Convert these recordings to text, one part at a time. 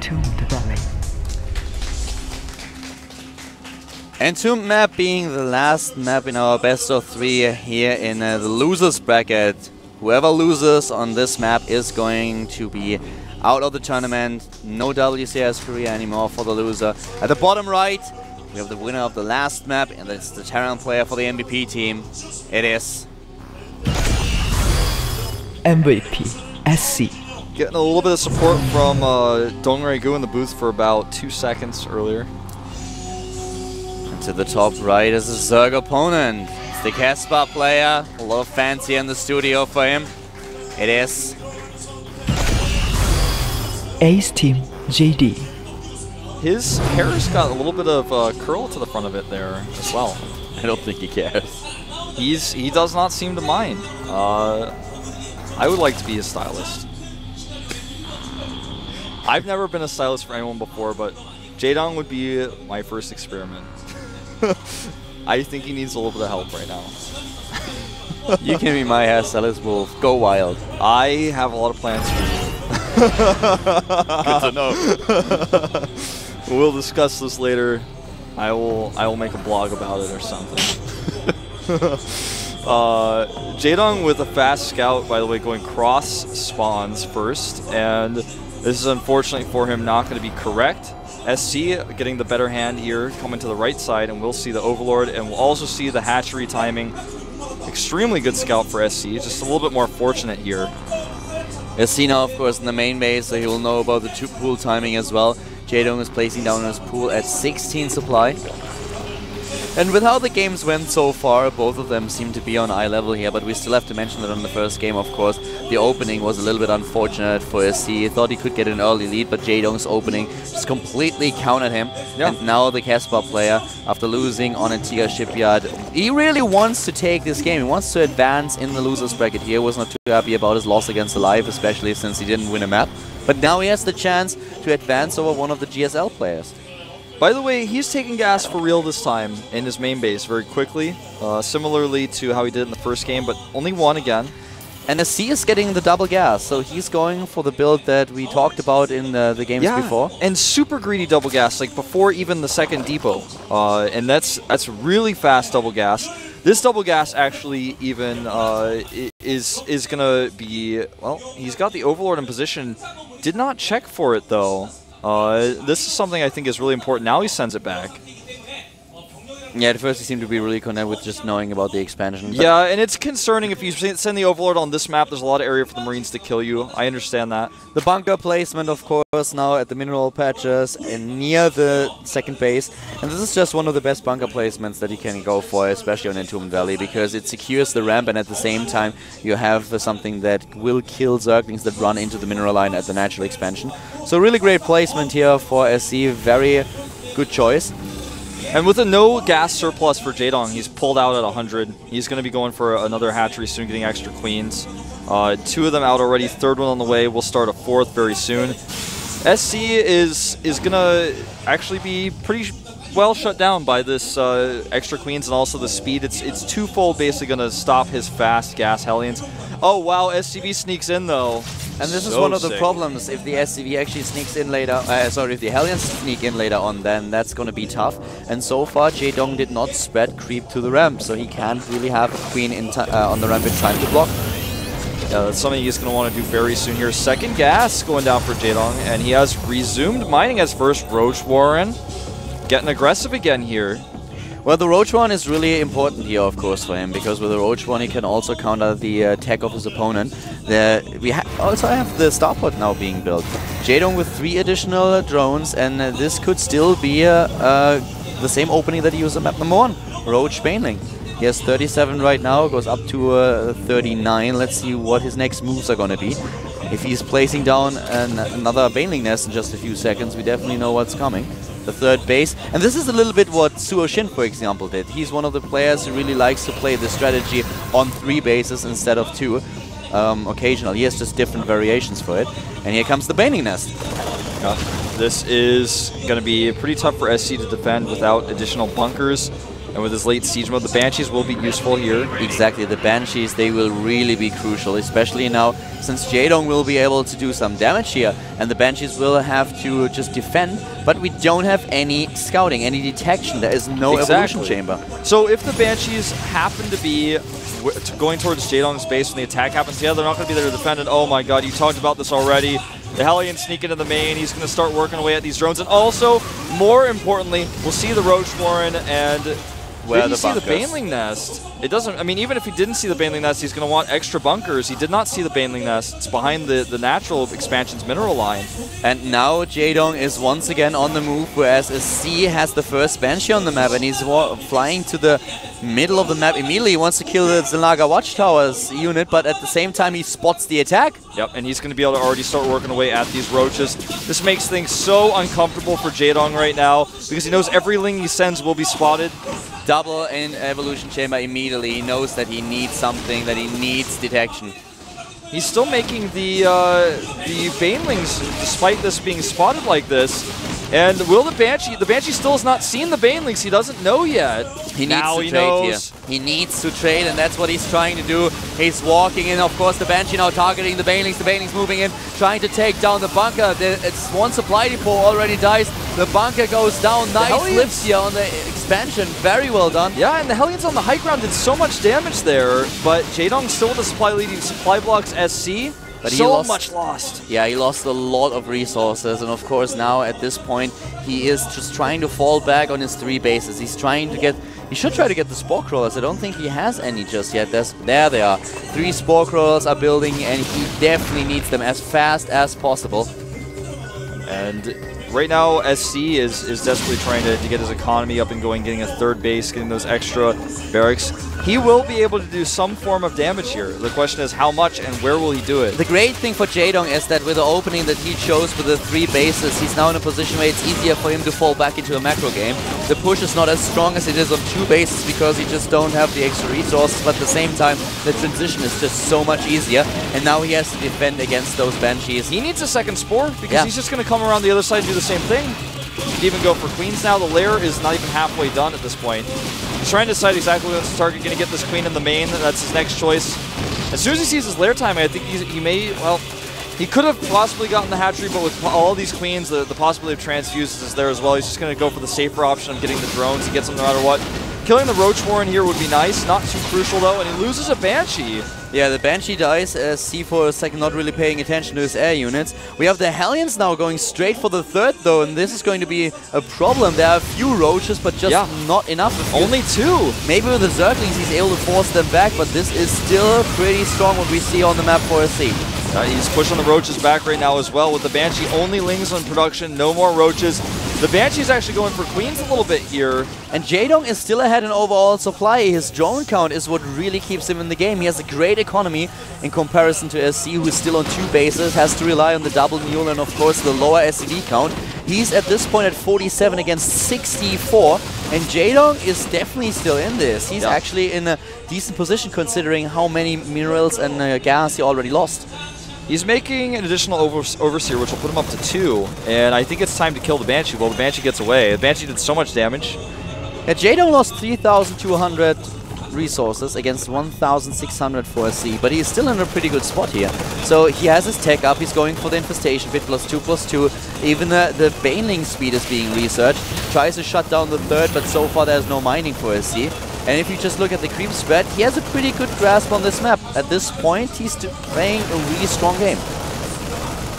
Entombed Valley. Entombed map being the last map in our best of 3 here in the losers bracket. Whoever loses on this map is going to be out of the tournament. No WCS Korea anymore for the loser. At the bottom right, we have the winner of the last map, and it's the Terran player for the MVP team. It is MVP SC. Getting a little bit of support from Dongre-gu in the booth for about 2 seconds earlier. And to the top right is a Zerg opponent. It's the Casper player. A lot of fans here in the studio for him. It is Ace Team JD. His hair's got a little bit of curl to the front of it there as well. I don't think he cares. He does not seem to mind. I would like to be his stylist. I've never been a stylist for anyone before, but Jaedong would be my first experiment. I think he needs a little bit of help right now. You can be my hairstylist, Wolf. Go wild. I have a lot of plans for you. Good to know. We'll discuss this later. I will make a blog about it or something. Jaedong with a fast scout, by the way, going cross spawns first, and this is unfortunately for him not going to be correct. SC getting the better hand here, coming to the right side, and we'll see the Overlord, and we'll also see the hatchery timing. Extremely good scout for SC, just a little bit more fortunate here. SC now, of course, in the main base, so he will know about the pool timing as well. Jaedong is placing down his pool at 16 supply. And with how the games went so far, both of them seem to be on eye level here, but we still have to mention that on the first game, of course, the opening was a little bit unfortunate for SC. He thought he could get an early lead, but Jaedong's opening just completely countered him. Yeah. And now the Casper player, after losing on Antigua Shipyard, he really wants to take this game. He wants to advance in the losers bracket here. Was not too happy about his loss against Alive, especially since he didn't win a map. But now he has the chance to advance over one of the GSL players. By the way, he's taking gas for real this time in his main base very quickly, similarly to how he did in the first game, but only one again. And SC is getting the double gas, so he's going for the build that we talked about in the games before. And super greedy double gas, like before even the second depot. And that's really fast double gas. This double gas actually even is going to be, well, he's got the Overlord in position. Did not check for it, though. This is something I think is really important. Now he sends it back. Yeah, at first he seemed to be really content with just knowing about the expansion. Yeah, and it's concerning if you send the Overlord on this map, there's a lot of area for the Marines to kill you. I understand that. The bunker placement, of course, now at the mineral patches and near the second base. And this is just one of the best bunker placements that you can go for, especially on Entombed Valley, because it secures the ramp, and at the same time you have something that will kill Zerglings that run into the mineral line at the natural expansion. So really great placement here for SC, very good choice. And with a no gas surplus for Jaedong, he's pulled out at 100. He's going to be going for another hatchery soon, getting extra queens. 2 of them out already, 3rd one on the way. We'll start a 4th very soon. SC is going to actually be pretty well shut down by this extra queens and also the speed. It's twofold basically going to stop his fast gas Hellions. Oh wow, SCV sneaks in though. And this is one of the problems. If the SCV actually sneaks in later, if the Hellions sneak in later on, then that's going to be tough. And so far, Jaedong did not spread creep to the ramp, so he can't really have a queen on the ramp in time to block. Yeah, that's something he's going to want to do very soon here. Second gas going down for Jaedong, and he has resumed mining as first. Ro1 getting aggressive again here. Well, the Ro1 is really important here, of course, for him, because with the Ro1 he can also counter the tech of his opponent. We also have the starport now being built. Jaedong with 3 additional drones, and this could still be the same opening that he used on map number 1, Roach Baneling. He has 37 right now, goes up to 39. Let's see what his next moves are going to be. If he's placing down another Baneling nest in just a few seconds, we definitely know what's coming. The 3rd base. And this is a little bit what Suo Shin, for example, did. He's one of the players who really likes to play the strategy on 3 bases instead of 2. Occasionally. He has just different variations for it. And here comes the Baneling nest. This is going to be pretty tough for SC to defend without additional bunkers. And with his late siege mode, the Banshees will be useful here. Exactly, the Banshees, they will really be crucial, especially now since Jaedong will be able to do some damage here, and the Banshees will have to just defend, but we don't have any scouting, any detection. There is no evolution chamber. So if the Banshees happen to be going towards Jaedong's base when the attack happens, yeah, they're not going to be there to defend it. Oh my god, you talked about this already. The Hellions sneak into the main. He's going to start working away at these drones. And also, more importantly, we'll see the Roach Warren and did he see the Baneling Nest? It doesn't, I mean, even if he didn't see the Baneling Nest, he's going to want extra bunkers. He did not see the Baneling Nest. It's behind the natural expansion's mineral line. And now Jaedong is once again on the move, whereas SC has the first Banshee on the map, and he's flying to the middle of the map immediately. He wants to kill the Zelaga Watchtower's unit, but at the same time he spots the attack. Yep, and he's going to be able to already start working away at these roaches. This makes things so uncomfortable for Jaedong right now, because he knows every Ling he sends will be spotted. Double in evolution chamber immediately. He knows that he needs something, that he needs detection. He's still making the Banelings, despite this being spotted like this. And will the Banshee still has not seen the Banelings. He doesn't know yet. He needs to trade here. He needs to trade, and that's what he's trying to do. He's walking in, of course, the Banshee now targeting the Banelings. The Banelings moving in, trying to take down the bunker. It's one supply depot already dies. The bunker goes down. Nice lifts here on the expansion. Very well done. Yeah, and the Hellions on the high ground did so much damage there, but Jaedong still with the supply blocks SC. But so much lost. Yeah, he lost a lot of resources, and of course now at this point he is just trying to fall back on his 3 bases. He's trying to get. He should try to get the Spore Crawlers. I don't think he has any just yet. There they are. 3 Spore Crawlers are building, and he definitely needs them as fast as possible. And right now, SC is desperately trying to get his economy up and going, getting a 3rd base, getting those extra barracks. He will be able to do some form of damage here. The question is how much and where will he do it? The great thing for Jaedong is that with the opening that he chose with the 3 bases, he's now in a position where it's easier for him to fall back into a macro game. The push is not as strong as it is on 2 bases because he just don't have the extra resources, but at the same time, the transition is just so much easier, and now he has to defend against those Banshees. He needs a second Spore because he's just going to come around the other side and do the same thing. He can even go for Queens now. The lair is not even halfway done at this point. He's trying to decide exactly what's the target. Going to get this Queen in the main. That's his next choice. As soon as he sees his lair time, I think he may, well, he could have possibly gotten the hatchery, but with all these Queens, the possibility of transfuses is there as well. He's just going to go for the safer option of getting the drones. He gets them no matter what. Killing the Roach Warren here would be nice. Not too crucial, though, and he loses a Banshee. Yeah, the Banshee dies as C for a second not really paying attention to his air units. We have the Hellions now going straight for the 3rd, though, and this is going to be a problem. There are a few Roaches, but just not enough. Only 2. Maybe with the Zerglings he's able to force them back, but this is still pretty strong what we see on the map for SC. He's pushing the Roaches back right now as well with the Banshee. Only Lings on production, no more Roaches. The Banshee's actually going for Queens a little bit here. And Jaedong is still ahead in overall supply. His drone count is what really keeps him in the game. He has a great economy in comparison to SC, who is still on 2 bases, has to rely on the double mule and of course the lower SCD count. He's at this point at 47 against 64, and Jaedong is definitely still in this. He's actually in a decent position considering how many minerals and gas he already lost. He's making an additional Overseer, which will put him up to 2, and I think it's time to kill the Banshee. Well, the Banshee gets away. The Banshee did so much damage. Yeah, Jaedong lost 3,200 resources against 1,600 for SC, but he's still in a pretty good spot here. So he has his tech up, he's going for the Infestation Pit +2/+2. Even the Baneling speed is being researched. Tries to shut down the 3rd, but so far there's no mining for SC. And if you just look at the creep spread, he has a pretty good grasp on this map. At this point, he's playing a really strong game.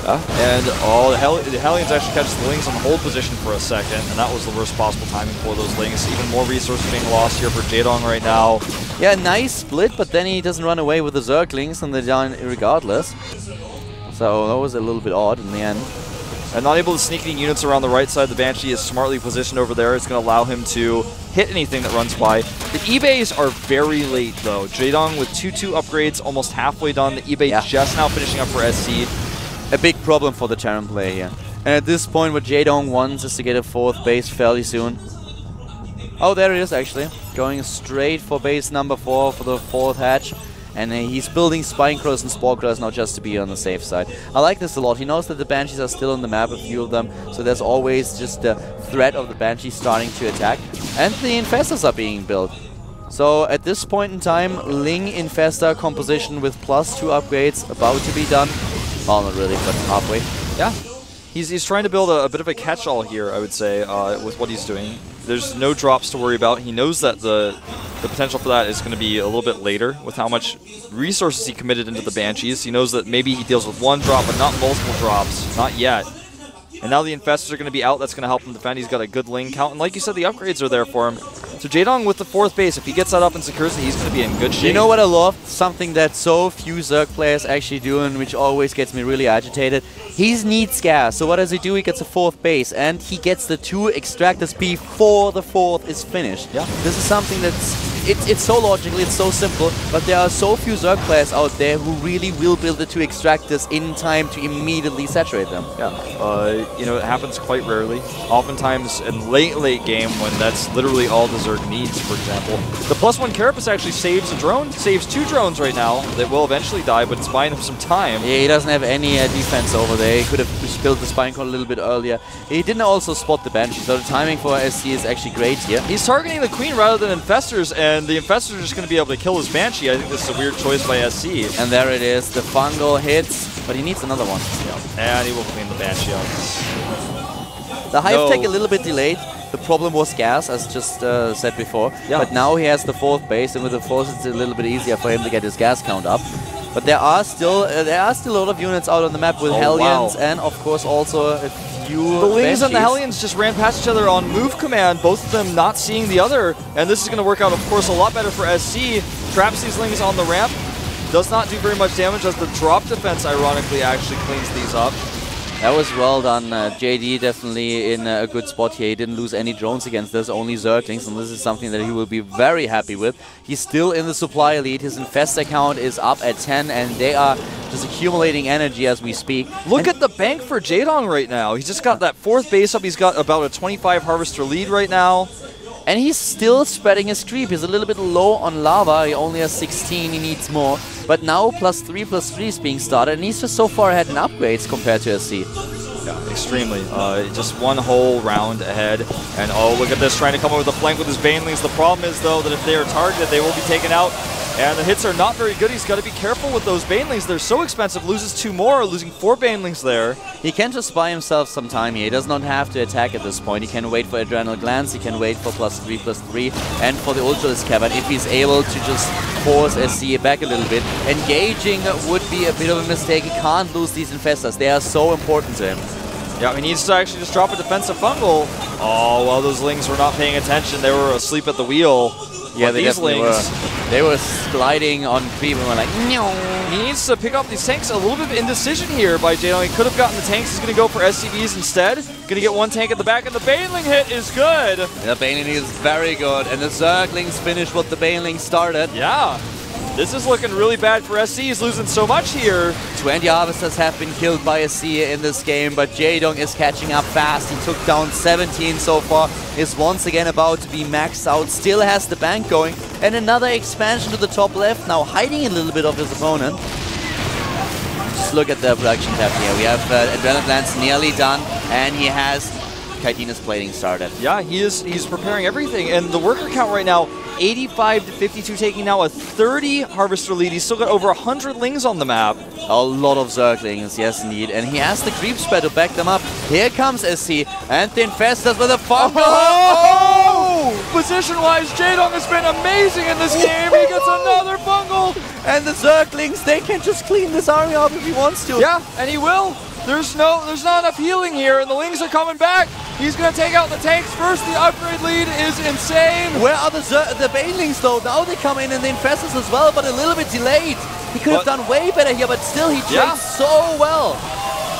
And the Hellions actually catch the Lings on the hold position for a second, and that was the worst possible timing for those Lings. Even more resources being lost here for Jaedong right now. Yeah, nice split, but then he doesn't run away with the Zerglings, and they're down regardless. So that was a little bit odd in the end. And not able to sneak any units around the right side. The Banshee is smartly positioned over there. It's going to allow him to hit anything that runs by. The eBays are very late, though. Jaedong with 2/2 upgrades, almost halfway done. The eBay just now finishing up for SC. A big problem for the Terran player here. And at this point, what Jaedong wants is to get a 4th base fairly soon. Oh, there it is, actually. Going straight for base number 4 for the 4th hatch. And he's building Spine Crows and Spore Crows now just to be on the safe side. I like this a lot. He knows that the Banshees are still on the map, a few of them, so there's always just the threat of the Banshees starting to attack. And the Infestors are being built. So at this point in time, Ling Infestor composition with +2 upgrades about to be done. Well, not really, but halfway. Yeah. He's trying to build a bit of a catch-all here, I would say, with what he's doing. There's no drops to worry about. He knows that the potential for that is going to be a little bit later with how much resources he committed into the Banshees. He knows that maybe he deals with one drop, but not multiple drops. Not yet. And now the Infestors are going to be out. That's going to help him defend. He's got a good Ling count. And like you said, the upgrades are there for him. So Jaedong with the 4th base, if he gets that up and secures it, he's going to be in good shape. You know what I love? Something that so few Zerg players actually do, and which always gets me really agitated. He needs scarce. So what does he do? He gets a 4th base, and he gets the 2 extractors before the 4th is finished. Yeah. This is something that's... It's so logical, it's so simple, but there are so few Zerg players out there who really will build the 2 extractors in time to immediately saturate them. Yeah, you know, it happens quite rarely. Oftentimes in late game when that's literally all the Zerg needs, for example. The +1 Carapace actually saves a drone, saves 2 drones right now that will eventually die, but it's buying him some time. Yeah, he doesn't have any defense over there. He could have just built the Spine Cone a little bit earlier. He didn't also spot the Banshee, so the timing for SC is actually great here. He's targeting the Queen rather than Infestors, and the Infestors are just going to be able to kill his Banshee. I think this is a weird choice by SC. And there it is. The fungal hits, but he needs another one. Yeah. And he will clean the Banshee out. The Hive Tech a little bit delayed. The problem was gas, as just said before. Yeah. But now he has the 4th base, and with the 4th it's a little bit easier for him to get his gas count up. But there are still a lot of units out on the map with Hellions, and of course also a few The Lings and the Banshees. Hellions just ran past each other on move command, both of them not seeing the other, and this is going to work out, of course, a lot better for SC. Traps these Lings on the ramp, does not do very much damage as the drop defense, ironically, actually cleans these up. That was well done. JD definitely in a good spot here. He didn't lose any drones against this, only Zerglings, and this is something that he will be very happy with. He's still in the supply lead. His Infestor count is up at 10, and they are just accumulating energy as we speak. Look at the bank for Jaedong right now. He's just got that 4th base up. He's got about a 25 Harvester lead right now. And he's still spreading his creep. He's a little bit low on lava. He only has 16. He needs more. But now +3/+3 is being started, and he's just so far ahead in upgrades compared to SC. Yeah, extremely. Just one whole round ahead. And oh, look at this, trying to come up with a flank with his Banelings. The problem is, though, that if they are targeted, they will be taken out. And the hits are not very good. He's got to be careful with those Banelings. They're so expensive. Loses 2 more, losing 4 Banelings there. He can just buy himself some time here. He does not have to attack at this point. He can wait for Adrenal Glands. He can wait for +3/+3 and for the Ultralisk Cavern if he's able to just force SC back a little bit. Engaging would be a bit of a mistake. He can't lose these Infestors. They are so important to him. Yeah, he needs to actually just drop a defensive fungal. Oh, well, those Lings were not paying attention. They were asleep at the wheel. Yeah, they these definitely Lings were. They were sliding on creep and were like, no. He needs to pick up these tanks. A little bit of indecision here by Jaedong. He could have gotten the tanks. He's going to go for SCVs instead. Going to get one tank at the back, and the Baneling hit is good. The Baneling is very good, and the Zerglings finish what the Baneling started. Yeah. This is looking really bad for SC. He's losing so much here. 20 Harvesters have been killed by SC in this game, but Jaedong is catching up fast. He took down 17 so far, is once again about to be maxed out, still has the bank going, and another expansion to the top left, now hiding a little bit of his opponent. Just look at the production tab here. We have Adrenaline Glands nearly done, and he has Chitina's plating started. Yeah, he's preparing everything, and the worker count right now, 85 to 52, taking now a 30 Harvester lead. He's still got over 100 Lings on the map. A lot of Zerglings, yes indeed. And he has the creep spread to back them up. Here comes SC, and the Infestors with a fungal. Oh! Position-wise, Jaedong has been amazing in this game. He gets another fungal. And the Zerglings, they can just clean this army up if he wants to. Yeah, and he will. There's not enough healing here, and the Lings are coming back. He's going to take out the tanks first. The upgrade lead is insane. Where are the Banelings though? Now they come in and the Infestors as well, but a little bit delayed. He could have done way better here, but still he trades so well.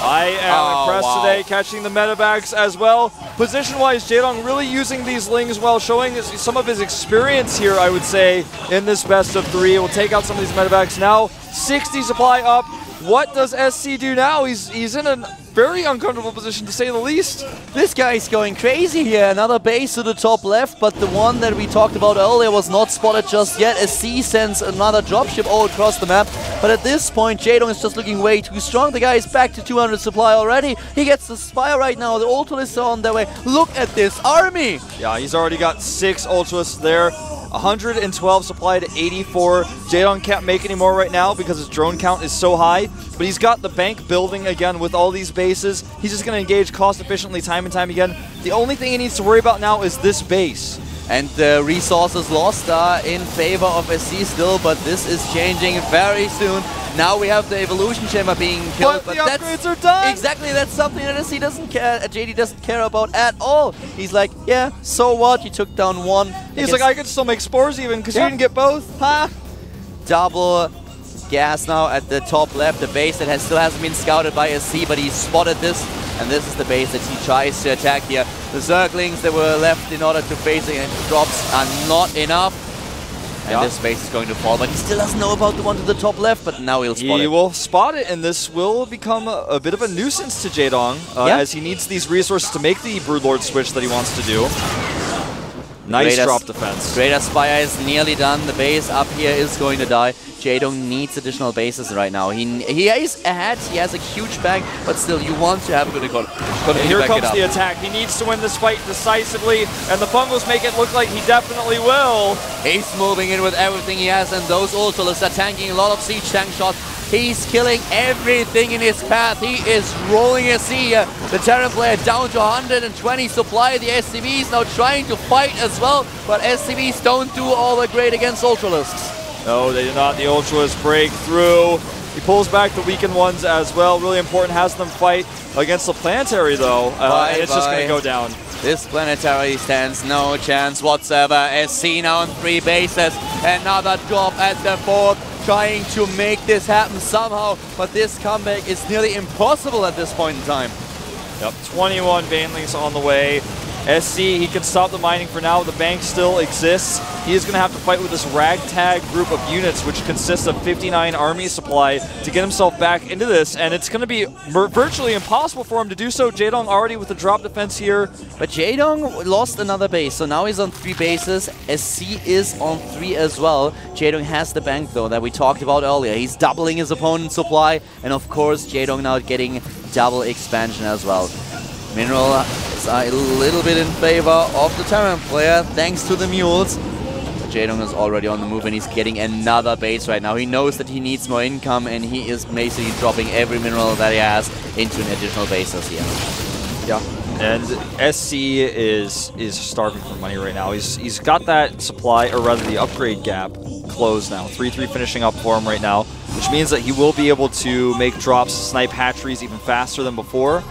I am impressed today, catching the medevacs as well. Position-wise, Jaedong really using these Lings well, showing some of his experience here, I would say, in this best of 3. We'll take out some of these medevacs now. 60 supply up. What does SC do now? He's in a very uncomfortable position to say the least. This guy's going crazy here. Another base to the top left, but the one that we talked about earlier was not spotted just yet. SC sends another dropship all across the map, but at this point, Jaedong is just looking way too strong. The guy is back to 200 supply already. He gets the Spire right now. The Ultralists are on their way. Look at this army! Yeah, he's already got 6 Ultralists there. 112 supply to 84. Jaedong can't make any more right now because his drone count is so high, but he's got the bank building again with all these bases. He's just going to engage cost efficiently time and time again. The only thing he needs to worry about now is this base. And the resources lost are in favor of SC still, but this is changing very soon. Now we have the evolution chamber being killed, but the upgrades are done! Exactly, that's something that SC doesn't care, JD doesn't care about at all. He's like, yeah, so what? You took down one. He's like, I can still make spores even, because you didn't get both. Ha! Double gas now at the top left, the base that still hasn't been scouted by SC, but he spotted this, and this is the base that he tries to attack here. The circlings that were left in order to face it drops are not enough. And this base is going to fall, but he still doesn't know about the one to the top left, but now he'll spot it. He will spot it, and this will become a bit of a nuisance to Jaedong, as he needs these resources to make the Broodlord switch that he wants to do. Nice drop defense. Greater Spire is nearly done. The base up here is going to die. Jaedong needs additional bases right now. He is ahead. He has a huge bank, but still, you want to have a good economy. Here comes the attack. He needs to win this fight decisively, and the Fungals make it look like he definitely will. He's moving in with everything he has, and those Ultralists are tanking a lot of siege tank shots. He's killing everything in his path. He is rolling a sea. The Terran player down to 120 supply. The SCVs now trying to fight as well, but SCVs don't do all that great against Ultralisks. No, they did not. The Ultralists break through. He pulls back the weakened ones as well. Really important, has them fight against the Planetary though, and it's just going to go down. This Planetary stands no chance whatsoever. SC now on 3 bases. Another drop at the 4th. Trying to make this happen somehow, but this comeback is nearly impossible at this point in time. Yep, 21 Banelings on the way. SC, he can stop the mining for now. The bank still exists. He is going to have to fight with this ragtag group of units, which consists of 59 army supply to get himself back into this, and it's going to be virtually impossible for him to do so. Jaedong already with the drop defense here. But Jaedong lost another base, so now he's on 3 bases. SC is on 3 as well. Jaedong has the bank, though, that we talked about earlier. He's doubling his opponent's supply, and of course, Jaedong now getting double expansion as well. Mineral is a little bit in favor of the Terran player, thanks to the mules. Jaedong is already on the move, and he's getting another base right now. He knows that he needs more income, and he is basically dropping every mineral that he has into an additional bases here. Yeah, and SC is starving for money right now. He's got that supply, or rather the upgrade gap, closed now. 3-3 finishing up for him right now, which means that he will be able to make drops, snipe hatcheries even faster than before.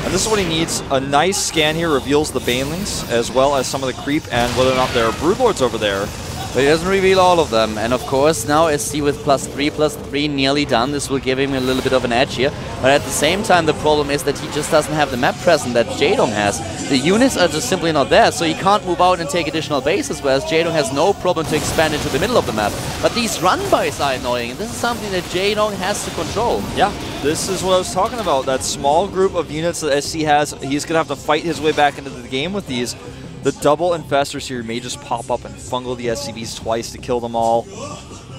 And this is what he needs. A nice scan here reveals the Banelings, as well as some of the creep and whether or not there are Broodlords over there. But he doesn't reveal all of them. And of course, now SC with +3/+3 nearly done. This will give him a little bit of an edge here. But at the same time, the problem is that he just doesn't have the map presence that Jaedong has. The units are just simply not there, so he can't move out and take additional bases, whereas Jaedong has no problem to expand into the middle of the map. But these run-bys are annoying, and this is something that Jaedong has to control. Yeah, this is what I was talking about. That small group of units that SC has, he's going to have to fight his way back into the game with these. The double infestors here may just pop up and fungal the SCVs twice to kill them all.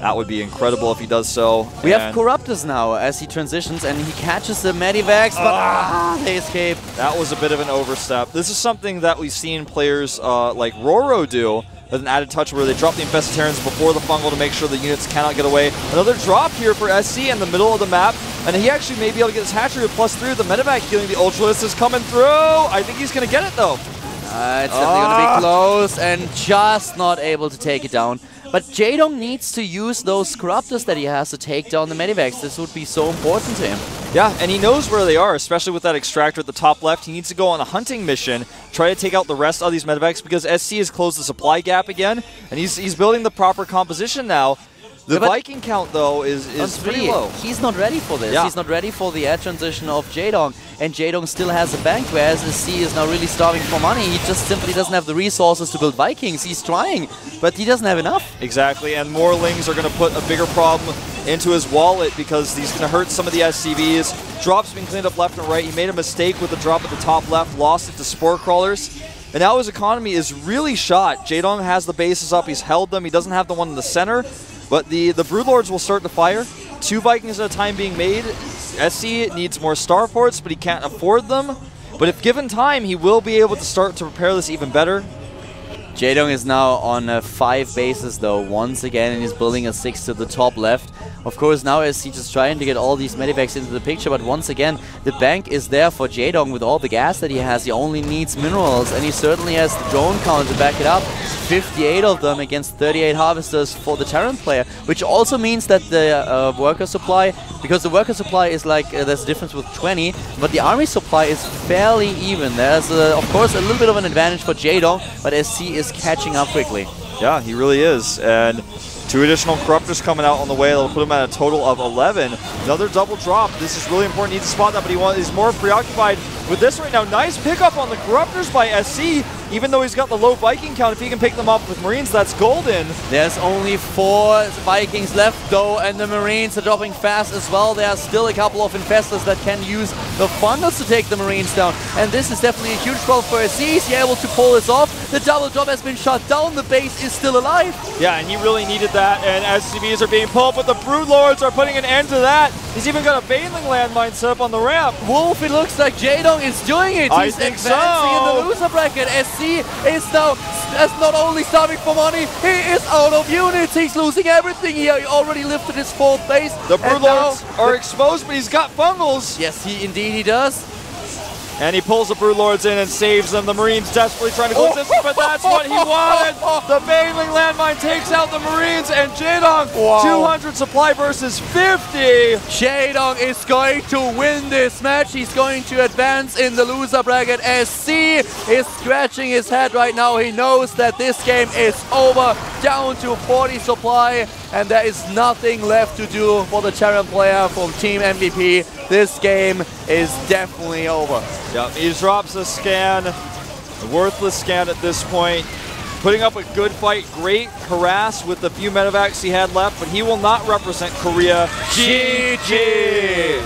That would be incredible if he does so. We have Corruptors now as he transitions, and he catches the Medivacs, but they escape. That was a bit of an overstep. This is something that we've seen players like Ro1 do with an added touch where they drop the Infestitarians before the fungal to make sure the units cannot get away. Another drop here for SC in the middle of the map, and he actually may be able to get his hatchery with +3 with the Medivac healing. The Ultralist is coming through. I think he's going to get it, though. It's definitely going to be close, and just not able to take it down. But Jaedong needs to use those Corruptors that he has to take down the Medivacs. This would be so important to him. Yeah, and he knows where they are, especially with that extractor at the top left. He needs to go on a hunting mission, try to take out the rest of these Medivacs, because SC has closed the supply gap again, and he's building the proper composition now. The Viking count, though, is pretty low. He's not ready for this. Yeah. He's not ready for the air transition of Jaedong. And Jaedong still has a bank, whereas SC is now really starving for money. He just simply doesn't have the resources to build Vikings. He's trying, but he doesn't have enough. Exactly, and more Lings are going to put a bigger problem into his wallet because he's going to hurt some of the SCVs. Drops being cleaned up left and right. He made a mistake with the drop at the top left, lost it to Spore Crawlers. And now his economy is really shot. Jaedong has the bases up. He's held them. He doesn't have the one in the center. But the Broodlords will start to fire. 2 Vikings at a time being made. SC needs more starports, but he can't afford them. But if given time, he will be able to start to prepare this even better. Jaedong is now on 5 bases though, once again, and he's building a 6 to the top left. Of course, now SC just trying to get all these medivacs into the picture, but once again, the bank is there for Jaedong with all the gas that he has. He only needs minerals, and he certainly has the drone count to back it up. 58 of them against 38 harvesters for the Terran player, which also means that the worker supply, because the worker supply is like, there's a difference with 20, but the army supply is fairly even. There's, of course, a little bit of an advantage for Jaedong, but SC is catching up quickly. Yeah, he really is. And 2 additional Corruptors coming out on the way. That'll put him at a total of 11. Another double drop. This is really important. He needs to spot that, but he's more preoccupied with this right now. Nice pickup on the Corruptors by SC. Even though he's got the low Viking count, if he can pick them up with Marines, that's golden. There's only 4 Vikings left though, and the Marines are dropping fast as well. There are still a couple of Infestors that can use the Funders to take the Marines down. And this is definitely a huge problem for SC. Is he able to pull this off? The double drop has been shot down. The base is still alive. Yeah, and he really needed that. And SCVs are being pulled, but the Broodlords are putting an end to that. He's even got a Baneling landmine set up on the ramp. Wolf, it looks like Jaedong is doing it. He's advancing in the loser bracket. SC is now not only starving for money, he is out of units. He's losing everything. He already lifted his 4th base. The Broodlords are exposed, but he's got Fungals. Yes, indeed he does. And he pulls the Broodlords in and saves them. The Marines desperately trying to go distance, but that's what he wanted. The Baneling landmine takes out the Marines, and Jaedong, 200 supply versus 50. Jaedong is going to win this match. He's going to advance in the loser bracket. SC is scratching his head right now. He knows that this game is over, down to 40 supply, and there is nothing left to do for the Terran player from Team MVP. This game is definitely over. Yep, he drops a scan, a worthless scan at this point. Putting up a good fight, great harass with the few medevacs he had left, but he will not represent Korea. GG!